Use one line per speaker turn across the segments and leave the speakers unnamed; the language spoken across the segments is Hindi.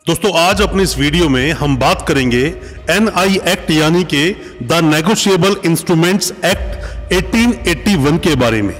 दोस्तों आज अपनी इस वीडियो में हम बात करेंगे NI एक्ट यानी कि द नेगोशिएबल इंस्ट्रूमेंट्स एक्ट 1881 के बारे में।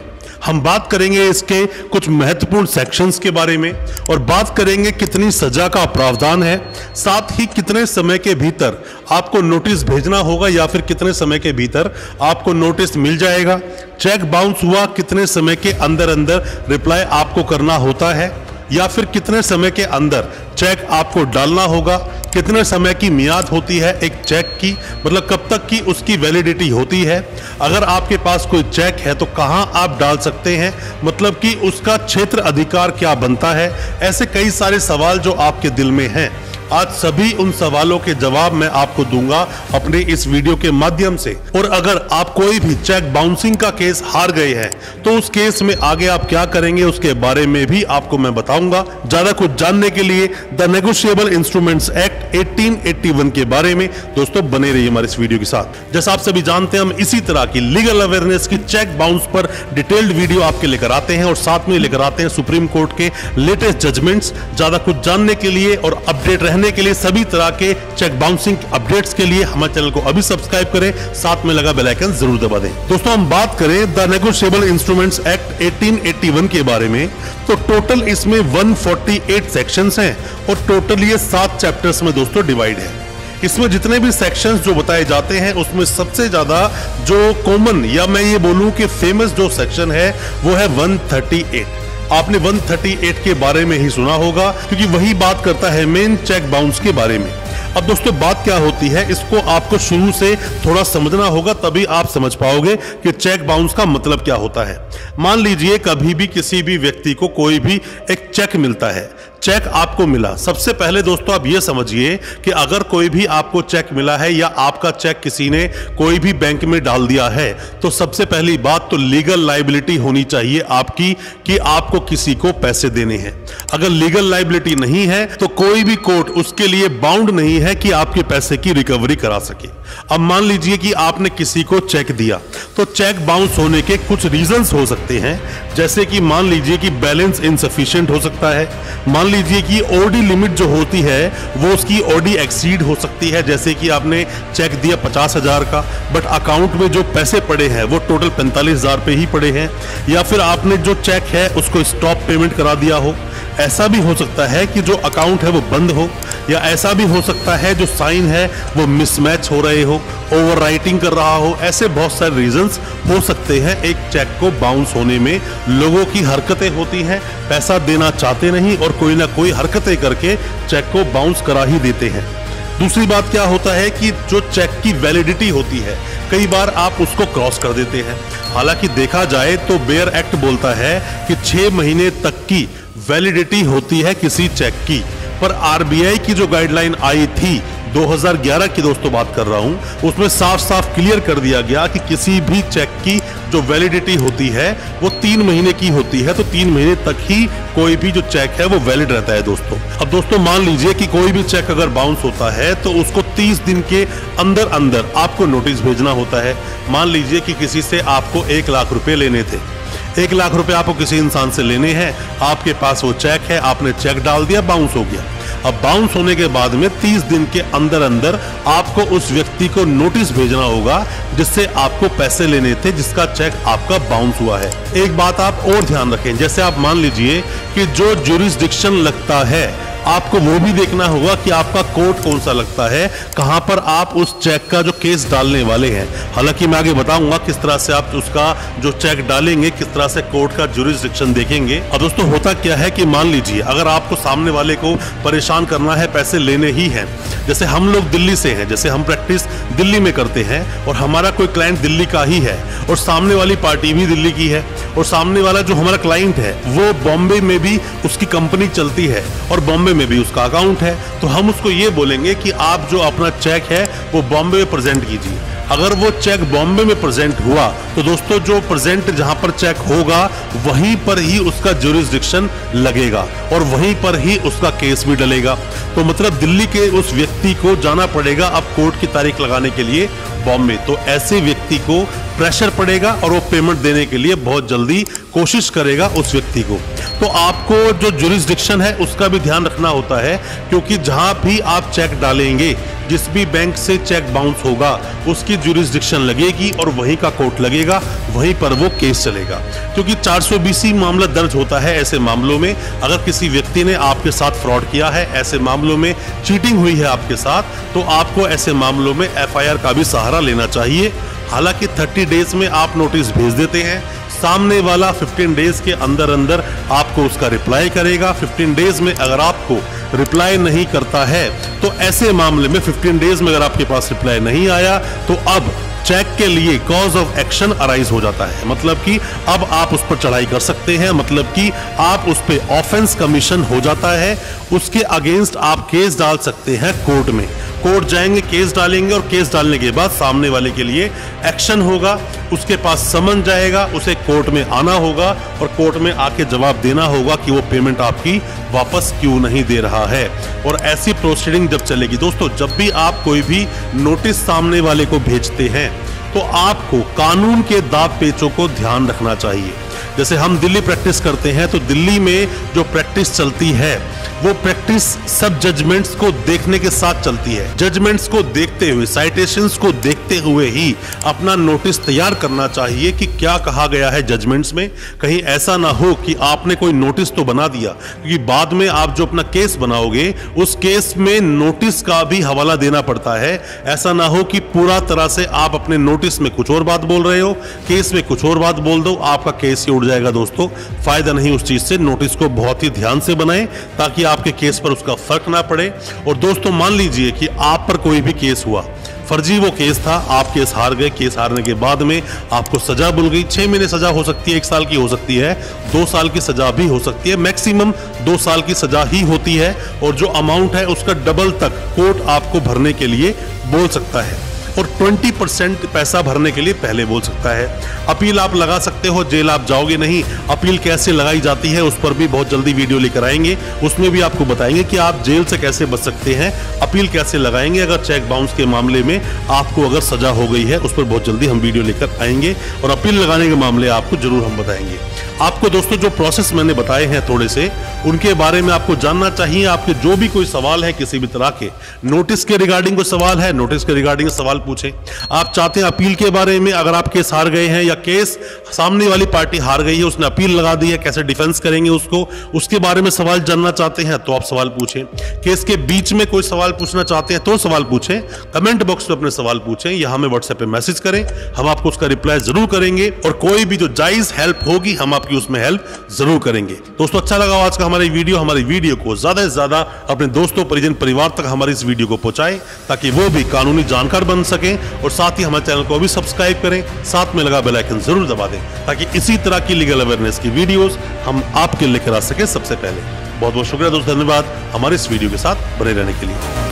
हम बात करेंगे इसके कुछ महत्वपूर्ण सेक्शंस के बारे में और बात करेंगे कितनी सजा का प्रावधान है, साथ ही कितने समय के भीतर आपको नोटिस भेजना होगा या फिर कितने समय के भीतर आपको नोटिस मिल जाएगा। चेक बाउंस हुआ कितने समय के अंदर रिप्लाई आपको करना होता है या फिर कितने समय के अंदर चेक आपको डालना होगा, कितने समय की मियाद होती है एक चेक की, मतलब कब तक की उसकी वैलिडिटी होती है। अगर आपके पास कोई चेक है तो कहां आप डाल सकते हैं, मतलब कि उसका क्षेत्र अधिकार क्या बनता है। ऐसे कई सारे सवाल जो आपके दिल में हैं, आज सभी उन सवालों के जवाब मैं आपको दूंगा अपने इस वीडियो के माध्यम से। और अगर आप कोई भी चेक बाउंसिंग का केस हार गए हैं तो उस केस में आगे आप क्या करेंगे उसके बारे में भी आपको मैं बताऊंगा। ज्यादा कुछ जानने के लिए द नेगोशिएबल इंस्ट्रूमेंट्स एक्ट 1881 के बारे में दोस्तों बने रहिए हमारे इस वीडियो के साथ। जैसा आप सभी जानते हैं, हम इसी तरह की लीगल अवेयरनेस की चेक बाउंस पर डिटेल्ड वीडियो आपके लेकर आते हैं और साथ में लेकर आते हैं सुप्रीम कोर्ट के लेटेस्ट जजमेंट्स। ज्यादा कुछ जानने के लिए और अपडेट रहने के लिए, सभी तरह के चेक बाउंसिंग अपडेट्स के लिए हमारे चैनल को अभी सब्सक्राइब करें, साथ में लगा बेल आइकन जरूर दबा दें। दोस्तों हम बात करें द नेगोशिएबल इंस्ट्रूमेंट्स एक्ट 1881 के बारे में तो टोटल इसमें 148 सेक्शंस हैं और टोटल ये 7 चैप्टर्स में दोस्तों डिवाइड है। इसमें जितने भी सेक्शंस जो बताए जाते हैं उसमें सबसे ज्यादा जो कॉमन या मैं ये बोलूं कि फेमस जो सेक्शन है वो है 138। आपने 138 के बारे में ही सुना होगा क्योंकि वही बात करता है मेन चेक बाउंस के बारे में। अब दोस्तों बात क्या होती है, इसको आपको शुरू से थोड़ा समझना होगा, तभी आप समझ पाओगे कि चेक बाउंस का मतलब क्या होता है। मान लीजिए कभी भी किसी भी व्यक्ति को कोई भी एक चेक मिलता है, चेक आपको मिला। सबसे पहले दोस्तों आप ये समझिए कि अगर कोई भी आपको चेक मिला है या आपका चेक किसी ने कोई भी बैंक में डाल दिया है तो सबसे पहली बात तो लीगल लायबिलिटी होनी चाहिए आपकी कि आपको किसी को पैसे देने हैं। अगर लीगल लायबिलिटी नहीं है तो कोई भी कोर्ट उसके लिए बाउंड नहीं है कि आपके पैसे की रिकवरी करा सके। अब मान लीजिए कि आपने किसी को चेक दिया तो चेक बाउंस होने के कुछ रीजंस हो सकते हैं, जैसे कि मान लीजिए कि बैलेंस इनसफिशिएंट हो सकता है, मान लीजिए कि ओडी लिमिट जो होती है वो उसकी ओडी एक्सीड हो सकती है, जैसे कि आपने चेक दिया 50,000 का बट अकाउंट में जो पैसे पड़े हैं वो टोटल 45,000 पे ही पड़े हैं, या फिर आपने जो चेक है उसको स्टॉप पेमेंट करा दिया हो। ऐसा भी हो सकता है कि जो अकाउंट है वो बंद हो, या ऐसा भी हो सकता है जो साइन है वो मिसमैच हो रहे हो, ओवर राइटिंग कर रहा हो। ऐसे बहुत सारे रीजंस हो सकते हैं एक चेक को बाउंस होने में। लोगों की हरकतें होती हैं, पैसा देना चाहते नहीं और कोई ना कोई हरकतें करके चेक को बाउंस करा ही देते हैं। दूसरी बात क्या होता है कि जो चेक की वैलिडिटी होती है कई बार आप उसको क्रॉस कर देते हैं। हालांकि देखा जाए तो बेयर एक्ट बोलता है कि 6 महीने तक की वैलिडिटी होती है किसी चेक की, पर आरबीआई की जो गाइडलाइन आई थी 2011 की दोस्तों बात कर रहा हूं, उसमें साफ साफ क्लियर कर दिया गया कि किसी भी चेक की जो वैलिडिटी होती है वो 3 महीने की होती है, तो 3 महीने तक ही कोई भी जो चेक है वो वैलिड रहता है दोस्तों। अब दोस्तों मान लीजिए कि कोई भी चेक अगर बाउंस होता है तो उसको 30 दिन के अंदर आपको नोटिस भेजना होता है। मान लीजिए कि किसी से आपको 1 लाख रुपए लेने थे, 1 लाख रुपए आपको किसी इंसान से लेने हैं, आपके पास वो चेक है, आपने चेक डाल दिया, बाउंस हो गया। अब बाउंस होने के बाद में 30 दिन के अंदर आपको उस व्यक्ति को नोटिस भेजना होगा जिससे आपको पैसे लेने थे, जिसका चेक आपका बाउंस हुआ है। एक बात आप और ध्यान रखें, जैसे आप मान लीजिए कि जो ज्यूरिसडिक्शन लगता है आपको वो भी देखना होगा कि आपका कोर्ट कौन सा लगता है, कहां पर आप उस चेक का जो केस डालने वाले हैं। हालांकि मैं आगे बताऊंगा किस तरह से आप उसका जो चेक डालेंगे, किस तरह से कोर्ट का ज्यूरिसडिक्शन देखेंगे। अब दोस्तों होता क्या है कि मान लीजिए अगर आपको सामने वाले को परेशान करना है, पैसे लेने ही हैं, जैसे हम लोग दिल्ली से हैं, जैसे हम प्रैक्टिस दिल्ली में करते हैं और हमारा कोई क्लाइंट दिल्ली का ही है और सामने वाली पार्टी भी दिल्ली की है और सामने वाला जो हमारा क्लाइंट है वो बॉम्बे में भी उसकी कंपनी चलती है और बॉम्बे में भी उसका अकाउंट है, तो हम उसको ये बोलेंगे कि आप जो अपना चेक है वो बॉम्बे में प्रेजेंट कीजिए। अगर वो चेक बॉम्बे में प्रेजेंट हुआ तो दोस्तों जो प्रेजेंट जहां पर चेक होगा वहीं पर ही उसका ज्यूरिसडिक्शन लगेगा और वहीं पर ही उसका केस भी डलेगा। तो मतलब दिल्ली के उस व्यक्ति को जाना पड़ेगा अब कोर्ट की तारीख लगाने के लिए बॉम्बे। तो ऐसे व्यक्ति को प्रेशर पड़ेगा और वो पेमेंट देने के लिए बहुत जल्दी कोशिश करेगा उस व्यक्ति को। तो आपको जो जुरिस्डिक्शन है उसका भी ध्यान रखना होता है, क्योंकि जहां भी आप चेक डालेंगे, जिस भी बैंक से चेक बाउंस होगा उसकी जुरिस्डिक्शन लगेगी और वहीं का कोर्ट लगेगा, वहीं पर वो केस चलेगा। क्योंकि 420 मामला दर्ज होता है ऐसे मामलों में, अगर किसी व्यक्ति ने आपके साथ फ्रॉड किया है, ऐसे मामलों में चीटिंग हुई है आपके साथ, तो आपको ऐसे मामलों में एफआईआर का भी सहारा लेना चाहिए। हालांकि 30 डेज में आप नोटिस भेज देते हैं, सामने वाला 15 डेज के अंदर अंदर आपको उसका रिप्लाई करेगा। 15 डेज में अगर आपको रिप्लाई नहीं करता है तो ऐसे मामले में 15 डेज में अगर आपके पास रिप्लाई नहीं आया तो अब चेक के लिए कॉज ऑफ एक्शन अराइज हो जाता है। मतलब कि अब आप उस पर चढ़ाई कर सकते हैं, मतलब कि आप उस पर ऑफेंस कमीशन हो जाता है, उसके अगेंस्ट आप केस डाल सकते हैं कोर्ट में। कोर्ट जाएंगे, केस डालेंगे और केस डालने के बाद सामने वाले के लिए एक्शन होगा, उसके पास समन जाएगा, उसे कोर्ट में आना होगा और कोर्ट में आके जवाब देना होगा कि वो पेमेंट आपकी वापस क्यों नहीं दे रहा है। और ऐसी प्रोसीडिंग जब चलेगी दोस्तों, जब भी आप कोई भी नोटिस सामने वाले को भेजते हैं तो आपको कानून के दाव पेचों को ध्यान रखना चाहिए। जैसे हम दिल्ली प्रैक्टिस करते हैं तो दिल्ली में जो प्रैक्टिस चलती है वो प्रैक्टिस सब जजमेंट्स को देखने के साथ चलती है। जजमेंट्स को देखते हुए, साइटेशंस को देखते हुए ही अपना नोटिस तैयार करना चाहिए कि क्या कहा गया है जजमेंट्स में। कहीं ऐसा ना हो कि आपने कोई नोटिस तो बना दिया, क्योंकि बाद में आप जो अपना केस बनाओगे उस केस में नोटिस का भी हवाला देना पड़ता है। ऐसा ना हो कि पूरा तरह से आप अपने नोटिस में कुछ और बात बोल रहे हो, केस में कुछ और बात बोल दो, आपका केस ही उड़ जाएगा। दोस्तों, फायदा नहीं उस चीज से। नोटिस को बहुत ही ध्यान से बनाएं ताकि आपके केस पर उसका फर्क ना पड़े। और दोस्तों, मान लीजिए कि आप पर कोई भी केस हुआ, फर्जी वो केस था, आप केस हार गए, केस हारने के बाद में आपको सजा मिल गई। 6 महीने सजा हो सकती है, 1 साल की हो सकती है, 2 साल की सजा भी हो सकती है, मैक्सिमम 2 साल की सजा ही होती है। और जो अमाउंट है उसका डबल तक कोर्ट आपको भरने के लिए बोल सकता है और 20% पैसा भरने के लिए पहले बोल सकता है। अपील आप लगा सकते हो, जेल आप जाओगे नहीं। अपील कैसे लगाई जाती है उस पर भी बहुत जल्दी वीडियो लेकर आएंगे, उसमें भी आपको बताएंगे कि आप जेल से कैसे बच सकते हैं, अपील कैसे लगाएंगे अगर चेक बाउंस के मामले में आपको अगर सजा हो गई है। उस पर बहुत जल्दी हम वीडियो लेकर आएंगे और अपील लगाने के मामले आपको जरूर हम बताएंगे। आपको दोस्तों जो प्रोसेस मैंने बताए हैं थोड़े से, उनके बारे में आपको जानना चाहिए। आपके जो भी कोई सवाल है किसी भी तरह के, नोटिस के रिगार्डिंग कोई सवाल है, नोटिस के रिगार्डिंग सवाल पूछें। आप चाहते हैं अपील के बारे में, अगर आप केस हार गए हैं या केस सामने वाली पार्टी हार गई है, उसने अपील लगा दी है, कैसे डिफेंस करेंगे उसको, उसके बारे में सवाल जानना चाहते हैं तो आप सवाल पूछें। केस के बीच में कोई सवाल पूछना चाहते हैं तो सवाल पूछें, कमेंट बॉक्स में अपने सवाल पूछें या हमें व्हाट्सएप पे मैसेज करें, हम आपको उसका रिप्लाई जरूर करेंगे। और कोई भी जो जायज हेल्प होगी हम आपकी उसमें हेल्प जरूर करेंगे। दोस्तों, अच्छा लगा आज का हमारी वीडियो को ज्यादा से ज्यादा अपने दोस्तों, परिजन, परिवार तक हमारी इस वीडियो को पहुंचाएं ताकि वो भी कानूनी जानकार बन सकें। और साथ ही हमारे चैनल को भी सब्सक्राइब करें, साथ में लगा बेल आइकन जरूर दबा दें ताकि इसी तरह की लीगल अवेयरनेस की वीडियोस हम आपके लेकर आ सके सबसे पहले। बहुत बहुत शुक्रिया दोस्तों, धन्यवाद हमारे इस वीडियो के साथ बने रहने के लिए।